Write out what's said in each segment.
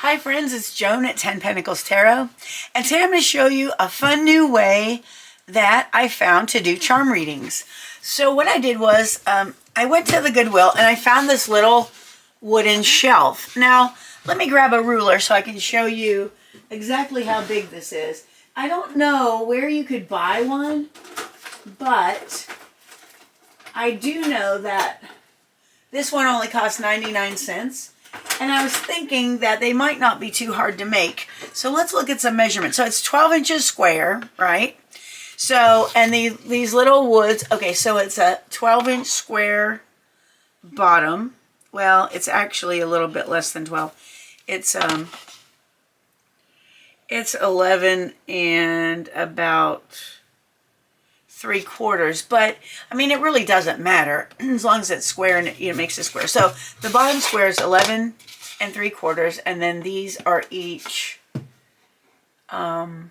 Hi friends, it's Joan at 10 Pentacles Tarot, and today I'm going to show you a fun new way that I found to do charm readings. So what I did was, I went to the Goodwill and I found this little wooden shelf. Now, let me grab a ruler so I can show you exactly how big this is. I don't know where you could buy one, but I do know that this one only costs 99 cents. And I was thinking that they might not be too hard to make. So let's look at some measurements. So it's 12 inches square, right? So, and these little woods, okay, so it's a 12-inch square bottom. Well, it's actually a little bit less than 12. It's 11 and about 3/4, but I mean it really doesn't matter as long as it's square and it makes a square. So the bottom square is 11 and 3/4, and then these are each about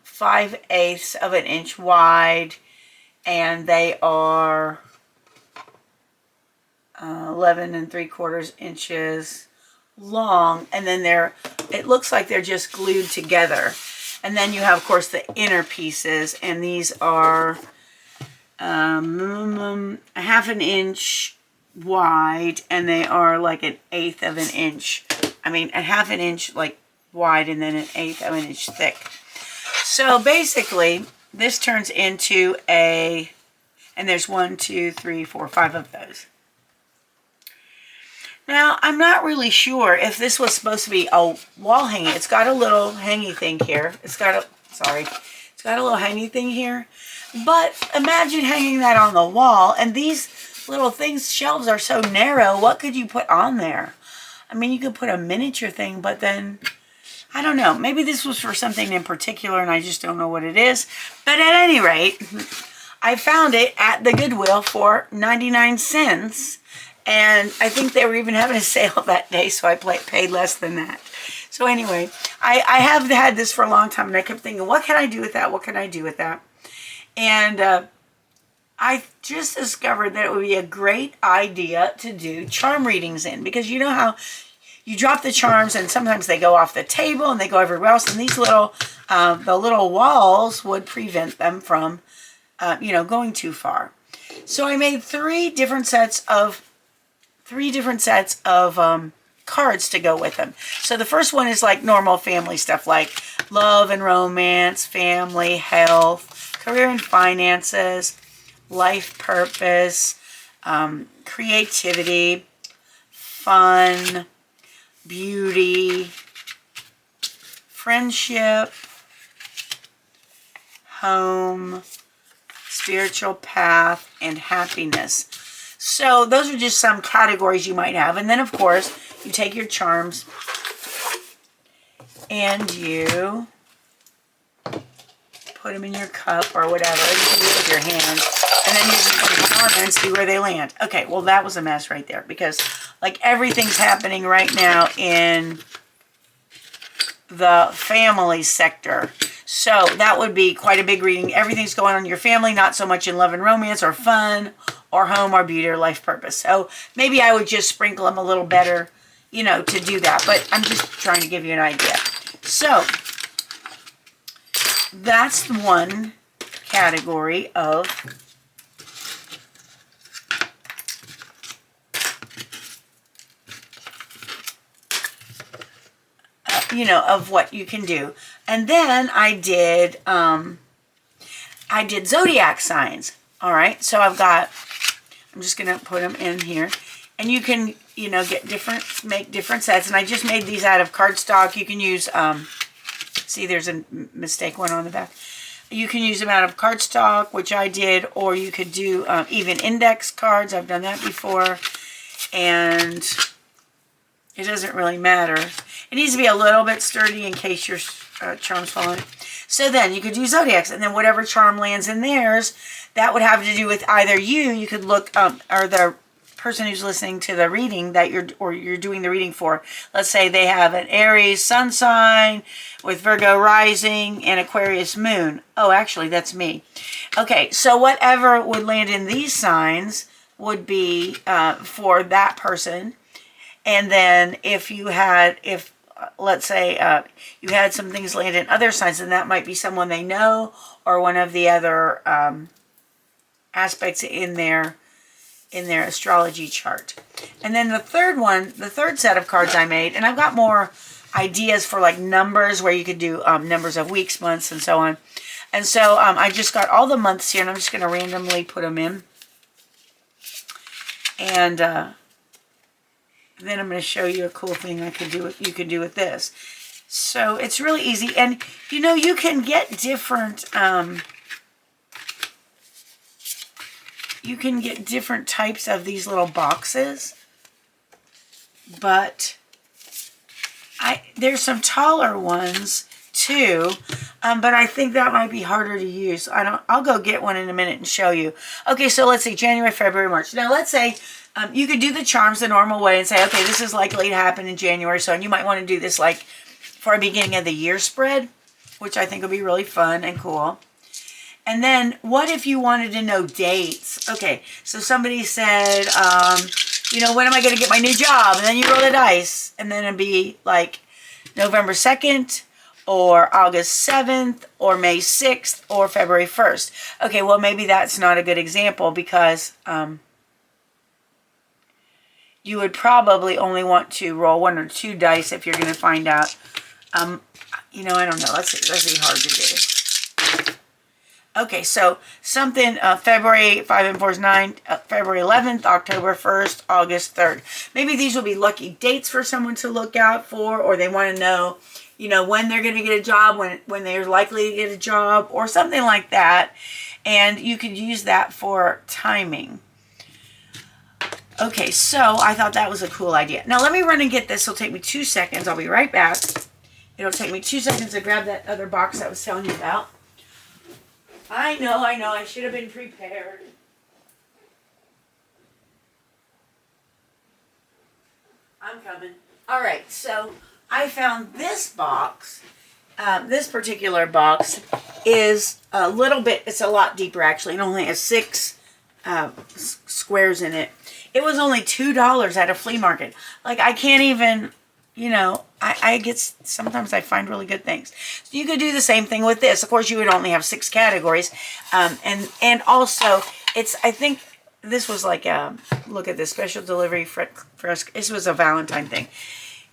5/8 of an inch wide, and they are 11 and 3/4 inches long, and then it looks like they're just glued together. And then you have, of course, the inner pieces, and these are minimum a 1/2 inch wide, and they are like 1/8 of an inch. I mean, a 1/2 inch like wide, and then 1/8 of an inch thick. So basically, this turns into and there's 1, 2, 3, 4, 5 of those. Now, I'm not really sure if this was supposed to be a wall hanging. It's got a little hangy thing here. It's got a little hangy thing here. But imagine hanging that on the wall, and these little things, shelves are so narrow. What could you put on there? I mean, you could put a miniature thing, but then, I don't know. Maybe this was for something in particular, and I just don't know what it is. But at any rate, I found it at the Goodwill for 99 cents. And I think they were even having a sale that day, so I paid less than that. So anyway, I have had this for a long time, and I kept thinking, what can I do with that? What can I do with that? And I just discovered that it would be a great idea to do charm readings in. Because you know how you drop the charms, and sometimes they go off the table, and they go everywhere else. And these the little walls would prevent them from, going too far. So I made three different sets of cards to go with them. So the first one is like normal family stuff, like love and romance, family, health, career and finances, life purpose, creativity, fun, beauty, friendship, home, spiritual path, and happiness. So those are just some categories you might have. And then, of course, you take your charms and you put them in your cup or whatever. You can do it with your hand. And then you just put them on there and see where they land. Okay, well, that was a mess right there, because, like, everything's happening right now in the family sector. So that would be quite a big reading. Everything's going on in your family, not so much in love and romance or fun or home or beauty or life purpose. So maybe I would just sprinkle them a little better, to do that. But I'm just trying to give you an idea. So that's one category of of what you can do. And then I did Zodiac signs. All right, so I'm just going to put them in here. And you can, make different sets. And I just made these out of cardstock. You can use, see, there's a mistake one on the back. You can use them out of cardstock, which I did, or you could do even index cards. I've done that before. And it doesn't really matter. It needs to be a little bit sturdy in case your charms fall in it. So then you could do Zodiacs, and then whatever charm lands in theirs, that would have to do with either you could look, or the person who's listening to the reading that you're doing the reading for. Let's say they have an Aries sun sign with Virgo rising and Aquarius moon. Oh, actually, that's me. Okay, so whatever would land in these signs would be for that person. And then if you had, let's say you had some things land in other signs, then that might be someone they know or one of the other aspects in their astrology chart. And then the third set of cards I made, and I've got more ideas for like numbers where you could do numbers of weeks, months, and so on. And so I just got all the months here, and I'm just going to randomly put them in. And then I'm going to show you a cool thing you can do with this. So it's really easy. And, you know, you can get different... you can get different types of these little boxes. But there's some taller ones too, but I think that might be harder to use. I'll go get one in a minute and show you. Okay, so let's see, January, February, March. Now let's say you could do the charms the normal way and say, okay, this is likely to happen in January, so you might want to do this like for a beginning of the year spread, which I think will be really fun and cool. And then what if you wanted to know dates? Okay, so somebody said, you know, when am I going to get my new job? And then you roll the dice, and then it'd be like November 2nd, or August 7th, or May 6th, or February 1st. Okay, well, maybe that's not a good example because you would probably only want to roll 1 or 2 dice if you're going to find out. You know, I don't know. Let's see. That'd be hard to do. Okay, so something February 5 and 4 is 9, February 11th, October 1st, August 3rd. Maybe these will be lucky dates for someone to look out for, or they want to know, you know, when they're going to get a job, when they're likely to get a job, or something like that. And you could use that for timing. Okay, so I thought that was a cool idea. Now let me run and get this. It'll take me 2 seconds. I'll be right back. It'll take me 2 seconds to grab that other box I was telling you about. I know. I should have been prepared. I'm coming. All right, so I found this box. This particular box is a little bit, it's a lot deeper actually. It only has 6 squares in it. It was only $2 at a flea market. Like, I can't even... You know, sometimes I find really good things. So you could do the same thing with this. Of course, you would only have 6 categories. And also, I think this was like, look at this, special delivery fresh. This was a Valentine thing.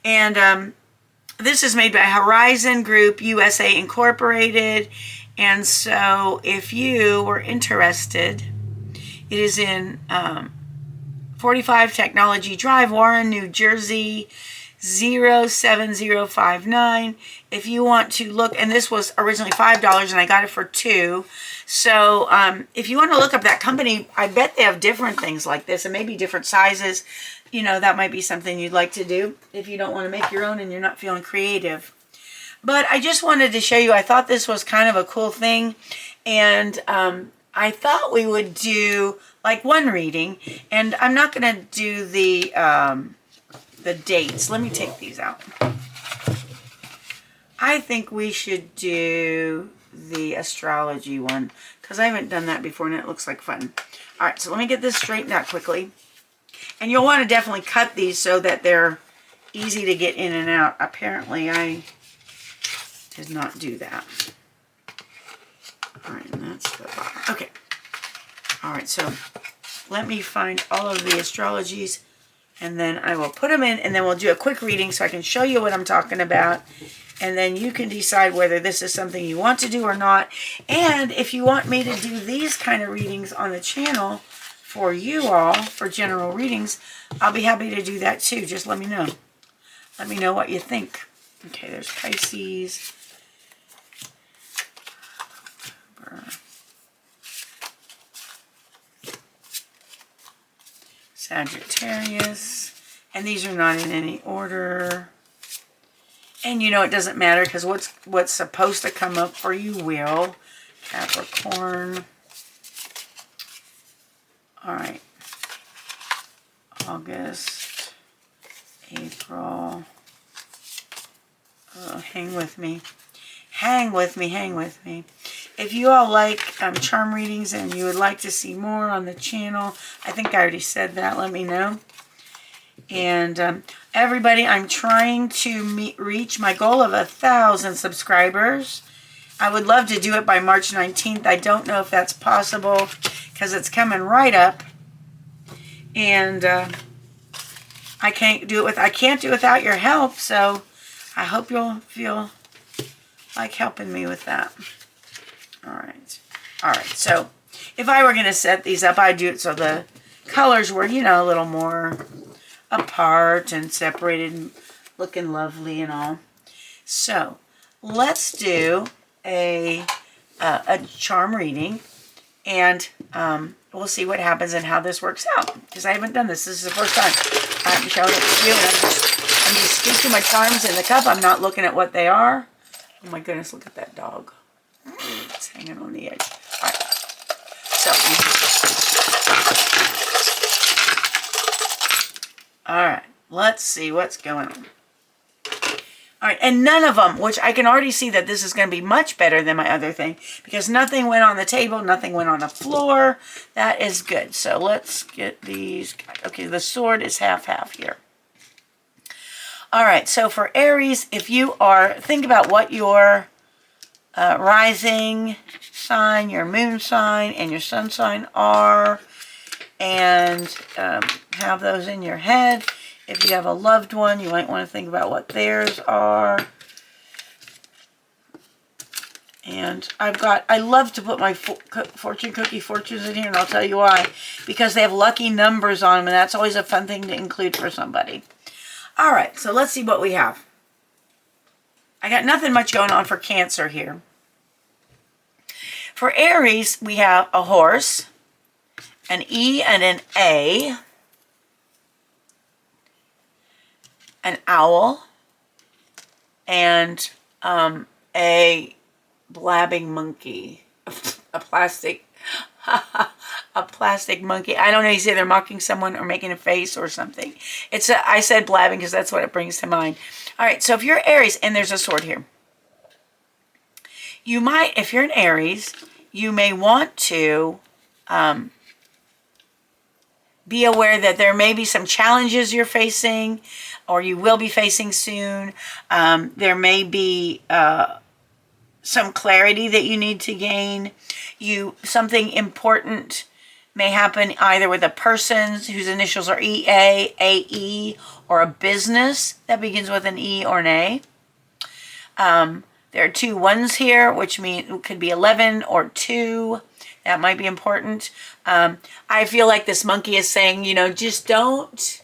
And this is made by Horizon Group USA Incorporated. And so if you were interested, it is in 45 Technology Drive, Warren, New Jersey, 07059. If you want to look, and this was originally $5 and I got it for $2. So if you want to look up that company, I bet they have different things like this and maybe different sizes. You know, that might be something you'd like to do if you don't want to make your own and you're not feeling creative. But I just wanted to show you, I thought this was kind of a cool thing. And I thought we would do like one reading, and I'm not going to do the dates. Let me take these out. I think we should do the astrology one because I haven't done that before and it looks like fun. All right, so let me get this straightened out quickly. And you'll want to definitely cut these so that they're easy to get in and out. Apparently, I did not do that. All right, and that's the bottom. Okay. All right, so let me find all of the astrologies. And then I will put them in, and then we'll do a quick reading so I can show you what I'm talking about. And then you can decide whether this is something you want to do or not. And if you want me to do these kind of readings on the channel for you all, for general readings, I'll be happy to do that too. Just let me know. Let me know what you think. Okay, there's Pisces. Sagittarius, and these are not in any order. And you know it doesn't matter because what's supposed to come up for you will. Capricorn. All right. August, April. Oh, hang with me. Hang with me, hang with me. If you all like charm readings and you would like to see more on the channel, I think I already said that, let me know. And everybody, I'm trying to reach my goal of 1,000 subscribers. I would love to do it by March 19th. I don't know if that's possible because it's coming right up. And I can't do it without your help. So I hope you'll feel like helping me with that. All right. All right. So if I were going to set these up, I'd do it so the colors were, you know, a little more apart and separated and looking lovely and all. So let's do a charm reading, and we'll see what happens and how this works out, because I haven't done this. This is the first time I'm showing it to you, and I'm just sticking my charms in the cup. I'm not looking at what they are. Oh my goodness, look at that dog. It's hanging on the edge. All right. So, all right, let's see what's going on. All right, and none of them, which I can already see that this is going to be much better than my other thing, because nothing went on the table, nothing went on the floor. That is good. So let's get these. Okay, the sword is half-half here. All right, so for Aries, if you are, think about what your rising sign, your moon sign, and your sun sign are, and have those in your head. If you have a loved one, you might want to think about what theirs are. And I love to put my fortune cookie fortunes in here, and I'll tell you why. Because they have lucky numbers on them, and that's always a fun thing to include for somebody. All right, so let's see what we have. I got nothing much going on for Cancer here. For Aries, we have a horse, an E and an A, an owl, and a blabbing monkey, a plastic monkey. I don't know, you say they're mocking someone or making a face or something. I said blabbing because that's what it brings to mind. All right, so if you're Aries, and there's a sword here, you might, if you're an Aries, you may want to be aware that there may be some challenges you're facing, or you will be facing soon. There may be some clarity that you need to gain. Something important may happen either with a person whose initials are EA, AE, or a business that begins with an E or an A. There are 2 ones here, which mean it could be 11 or 2. That might be important. I feel like this monkey is saying, you know, just don't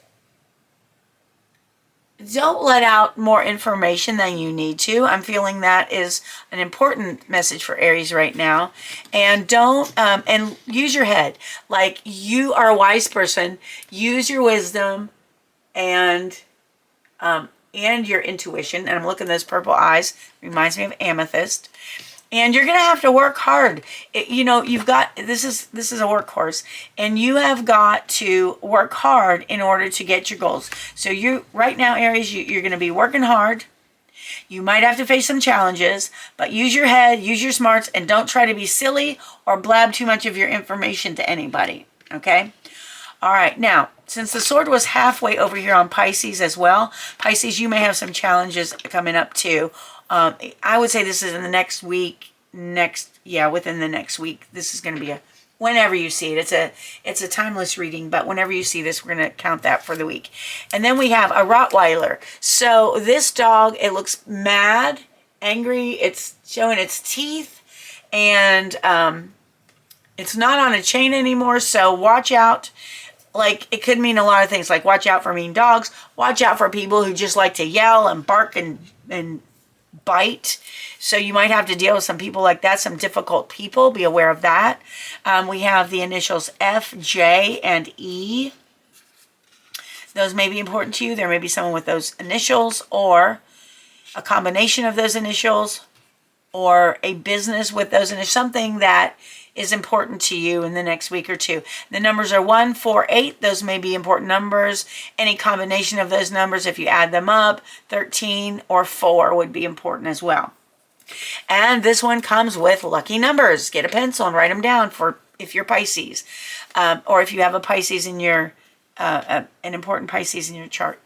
let out more information than you need to. I'm feeling that is an important message for Aries right now. And and use your head. Like, you are a wise person. Use your wisdom and your intuition. And I'm looking at those purple eyes. Reminds me of amethyst. And you're going to have to work hard. You know, you've got, this is a workhorse, and you have got to work hard in order to get your goals. So right now, Aries, you're going to be working hard. You might have to face some challenges, but use your head, use your smarts, and don't try to be silly or blab too much of your information to anybody, okay? All right, now, since the sword was halfway over here on Pisces as well, Pisces, you may have some challenges coming up too. I would say this is in the next week, within the next week. This is going to be whenever you see it. It's a timeless reading, but whenever you see this, we're going to count that for the week. And then we have a Rottweiler. So this dog, it looks mad, angry. It's showing its teeth, and it's not on a chain anymore, so watch out. Like, it could mean a lot of things, like watch out for mean dogs, watch out for people who just like to yell and bark and bite. So you might have to deal with some people like that, some difficult people. Be aware of that. We have the initials F, J, and E. Those may be important to you. There may be someone with those initials, or a combination of those initials, or a business with those initials, something that is important to you in the next week or two. The numbers are 1, 4, 8. Those may be important numbers. Any combination of those numbers, if you add them up, 13 or 4 would be important as well. And this one comes with lucky numbers. Get a pencil and write them down for if you're Pisces, or if you have a Pisces in your an important Pisces in your chart.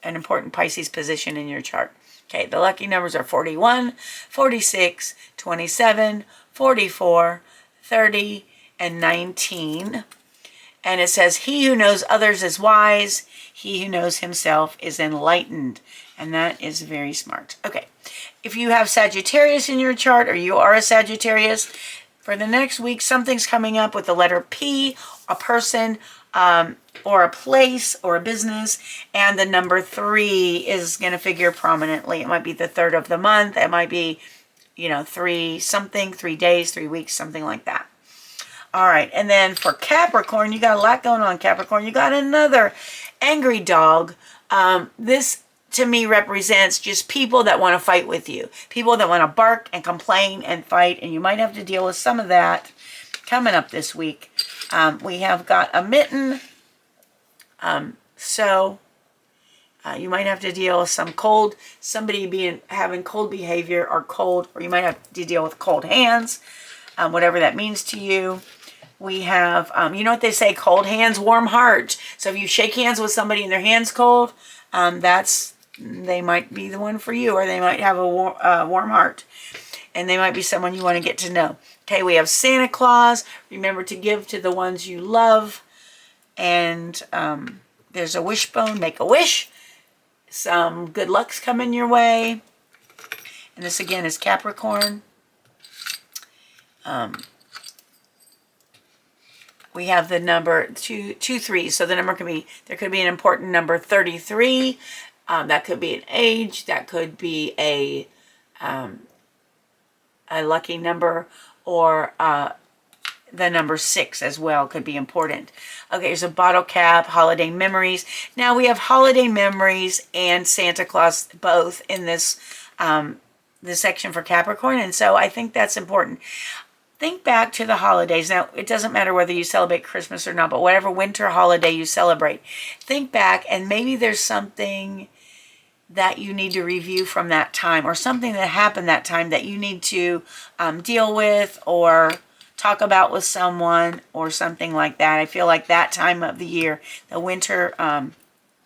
An important Pisces position in your chart. Okay, the lucky numbers are 41, 46, 27, 44, 30, and 19. And it says, he who knows others is wise. He who knows himself is enlightened. And that is very smart. Okay, if you have Sagittarius in your chart, or you are a Sagittarius, for the next week, something's coming up with the letter P, a person, or a place, or a business, and the number 3 is going to figure prominently. It might be the 3rd of the month. It might be, 3 something, 3 days, 3 weeks, something like that. All right, and then for Capricorn, you got a lot going on, Capricorn. You got another angry dog. This, to me, represents just people that want to fight with you. People that want to bark and complain and fight, and you might have to deal with some of that coming up this week. We have got a mitten, so you might have to deal with some cold, somebody having cold behavior or cold, or you might have to deal with cold hands, whatever that means to you. We have, you know what they say, cold hands, warm heart. So if you shake hands with somebody and their hand's cold, they might be the one for you, or they might have a warm heart. And they might be someone you want to get to know. Okay, we have Santa Claus. Remember to give to the ones you love. And there's a wishbone. Make a wish. Some good luck's coming your way. And this again is Capricorn. We have the number 23. So the number there could be an important number 33. That could be an age. That could be a lucky number, or the number 6 as well could be important. Okay, there's a bottle cap, holiday memories. Now we have holiday memories and Santa Claus both in this section for Capricorn, and so I think that's important. Think back to the holidays. Now, it doesn't matter whether you celebrate Christmas or not, but whatever winter holiday you celebrate, think back, and maybe there's something that you need to review from that time, or something that happened that time that you need to deal with or talk about with someone, or something like that. I feel like that time of the year, the winter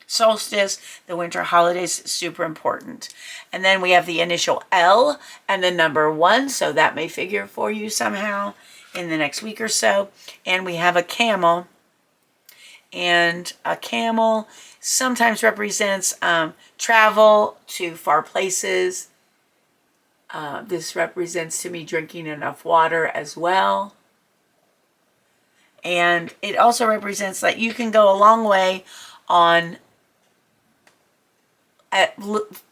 solstice, the winter holidays, is super important. And then we have the initial L and the number 1, so that may figure for you somehow in the next week or so. And we have a camel, and a camel sometimes represents travel to far places. This represents to me drinking enough water as well. And it also represents that you can go a long way on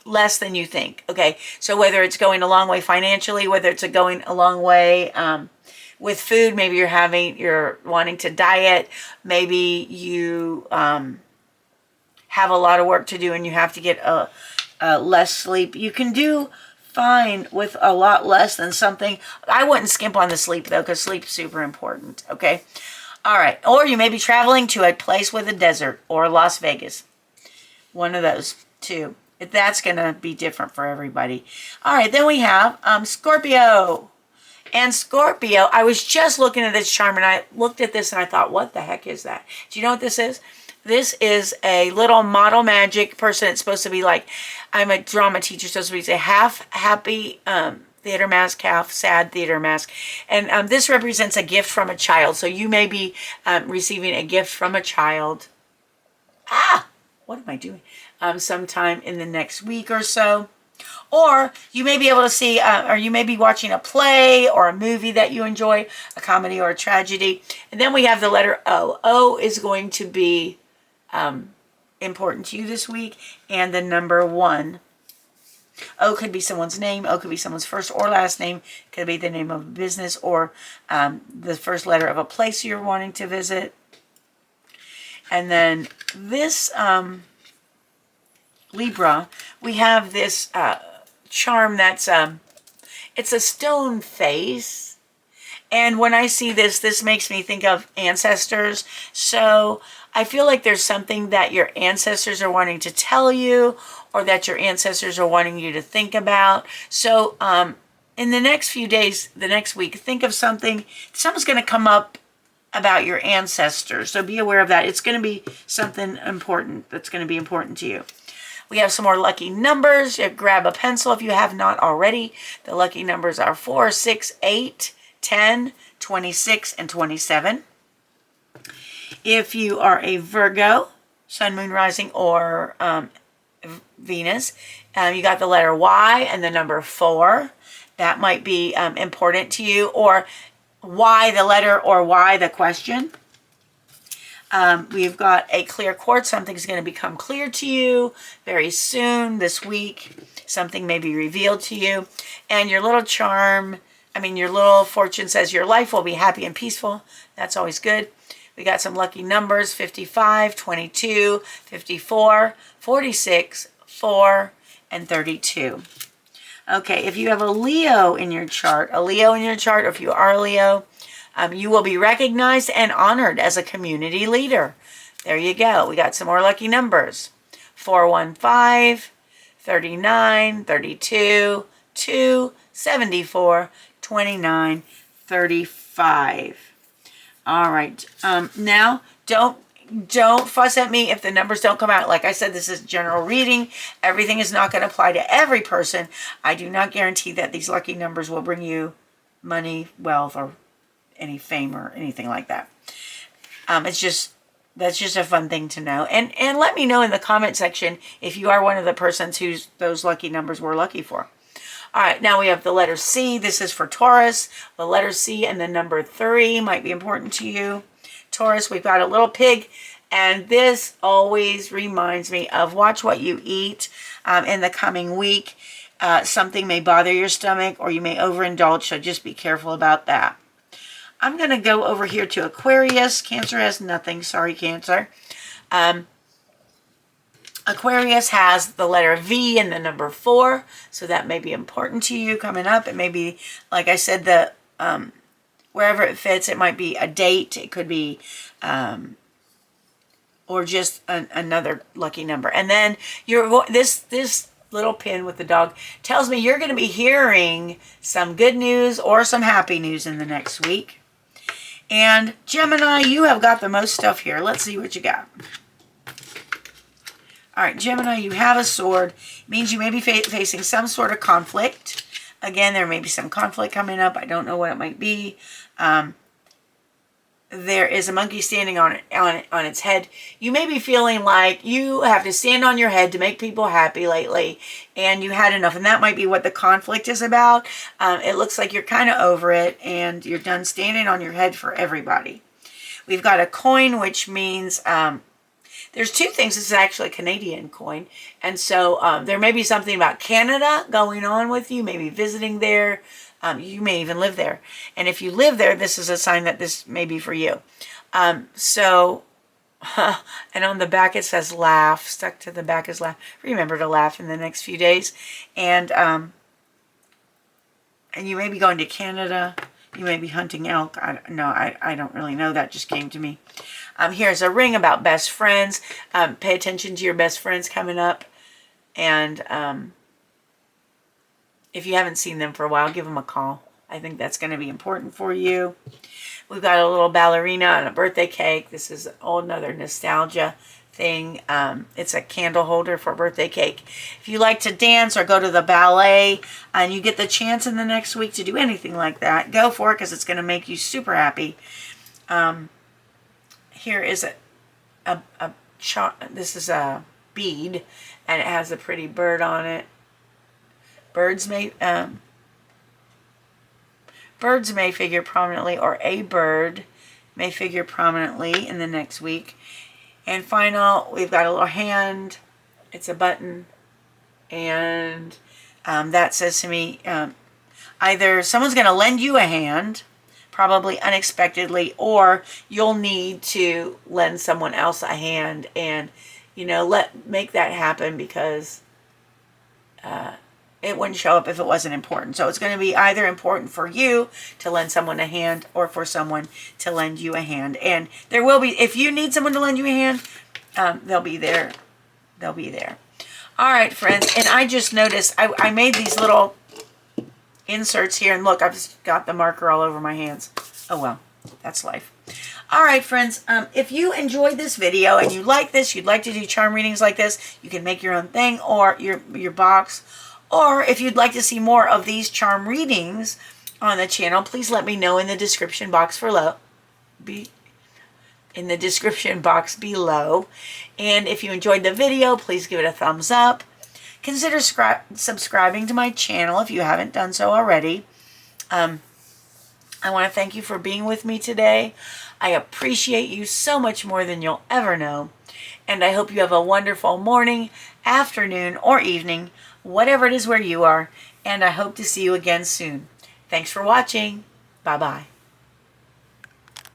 less than you think. Okay, so whether it's going a long way financially, whether it's going a long way with food, maybe you're wanting to diet, maybe you have a lot of work to do and you have to get less sleep. You can do fine with a lot less than something. I wouldn't skimp on the sleep though, because sleep's super important. Okay, all right. Or you may be traveling to a place with a desert, or Las Vegas. One of those two. That's going to be different for everybody. All right, then we have Scorpio. And Scorpio, I was just looking at this charm, and I looked at this and I thought, what the heck is that? Do you know what this is? This is a little model magic person. It's supposed to be like, I'm a drama teacher, so it's supposed to be half happy theater mask, half sad theater mask. And this represents a gift from a child. So you may be receiving a gift from a child. What am I doing? Sometime in the next week or so. Or you may be able to see, or you may be watching a play or a movie that you enjoy, a comedy or a tragedy. And then we have the letter O. O is going to be important to you this week, and the number 1. O could be someone's name. O could be someone's first or last name. It could be the name of a business, or the first letter of a place you're wanting to visit. And then this Libra, we have this charm that's, it's a stone face. And when I see this makes me think of ancestors. So I feel like there's something that your ancestors are wanting to tell you, or that your ancestors are wanting you to think about. So in the next few days, the next week, think of something. Something's going to come up about your ancestors. So be aware of that. It's going to be something important that's going to be important to you. We have some more lucky numbers. You grab a pencil if you have not already. The lucky numbers are 4, 6, 8, 10, 26, and 27. If you are a Virgo, Sun, Moon, Rising, or Venus, you got the letter Y and the number 4. That might be important to you. Or why the letter or why the question. We've got a clear quartz. Something's going to become clear to you very soon this week. Something may be revealed to you. And your little charm, your little fortune says your life will be happy and peaceful. That's always good. We got some lucky numbers, 55, 22, 54, 46, 4, and 32. Okay, if you have a Leo in your chart, or if you are a Leo, you will be recognized and honored as a community leader. There you go. We got some more lucky numbers. 415, 39, 32, 2, 74, 29, 35. All right. Now, don't fuss at me if the numbers don't come out. Like I said, this is general reading. Everything is not going to apply to every person. I do not guarantee that these lucky numbers will bring you money, wealth, or any fame or anything like that. That's just a fun thing to know. And let me know in the comment section if you are one of the persons whose those lucky numbers were lucky for. All right, now we have the letter C. This is for Taurus. The letter C and the number 3 might be important to you. Taurus, we've got a little pig, and this always reminds me of watch what you eat in the coming week. Something may bother your stomach, or you may overindulge, so just be careful about that. I'm going to go over here to Aquarius. Cancer has nothing. Sorry, Cancer. Aquarius has the letter V and the number 4, so that may be important to you coming up. It may be, like I said, the wherever it fits. It might be a date. It could be, or just another lucky number. And then this little pin with the dog tells me you're going to be hearing some good news or some happy news in the next week. And Gemini, you have got the most stuff here. Let's see what you got. All right, Gemini, you have a sword. It means you may be facing some sort of conflict. Again, there may be some conflict coming up. I don't know what it might be. There is a monkey standing on its head. You may be feeling like you have to stand on your head to make people happy lately, and you had enough. And that might be what the conflict is about. It looks like you're kind of over it, and you're done standing on your head for everybody. We've got a coin, which means there's two things. This is actually a Canadian coin. And so there may be something about Canada going on with you, maybe visiting there. You may even live there. And if you live there, this is a sign that this may be for you. And on the back it says laugh. Stuck to the back is laugh. Remember to laugh in the next few days. And you may be going to Canada. You may be hunting elk. I don't really know. That just came to me. Here's a ring about best friends. Pay attention to your best friends coming up. And if you haven't seen them for a while, give them a call. I think that's going to be important for you. We've got a little ballerina and a birthday cake. This is another nostalgia thing. It's a candle holder for a birthday cake. If you like to dance or go to the ballet and you get the chance in the next week to do anything like that, go for it because it's going to make you super happy. Here is this is a bead, and it has a pretty bird on it. Birds may figure prominently, or a bird may figure prominently in the next week. And final, we've got a little hand. It's a button, and that says to me either someone's going to lend you a hand, probably unexpectedly, or you'll need to lend someone else a hand, and make that happen, because it wouldn't show up if it wasn't important. So it's going to be either important for you to lend someone a hand, or for someone to lend you a hand. And there will be, if you need someone to lend you a hand, they'll be there. They'll be there. All right, friends. And I just noticed I made these little inserts here, and look, I've just got the marker all over my hands. Oh well, that's life. All right, friends, if you enjoyed this video and you like this, you'd like to do charm readings like this, you can make your own thing or your box. Or if you'd like to see more of these charm readings on the channel, please let me know in the description box below. In the description box below. And if you enjoyed the video, please give it a thumbs up. Consider subscribing to my channel if you haven't done so already. I want to thank you for being with me today. I appreciate you so much more than you'll ever know. And I hope you have a wonderful morning, afternoon, or evening, whatever it is where you are. And I hope to see you again soon. Thanks for watching. Bye-bye.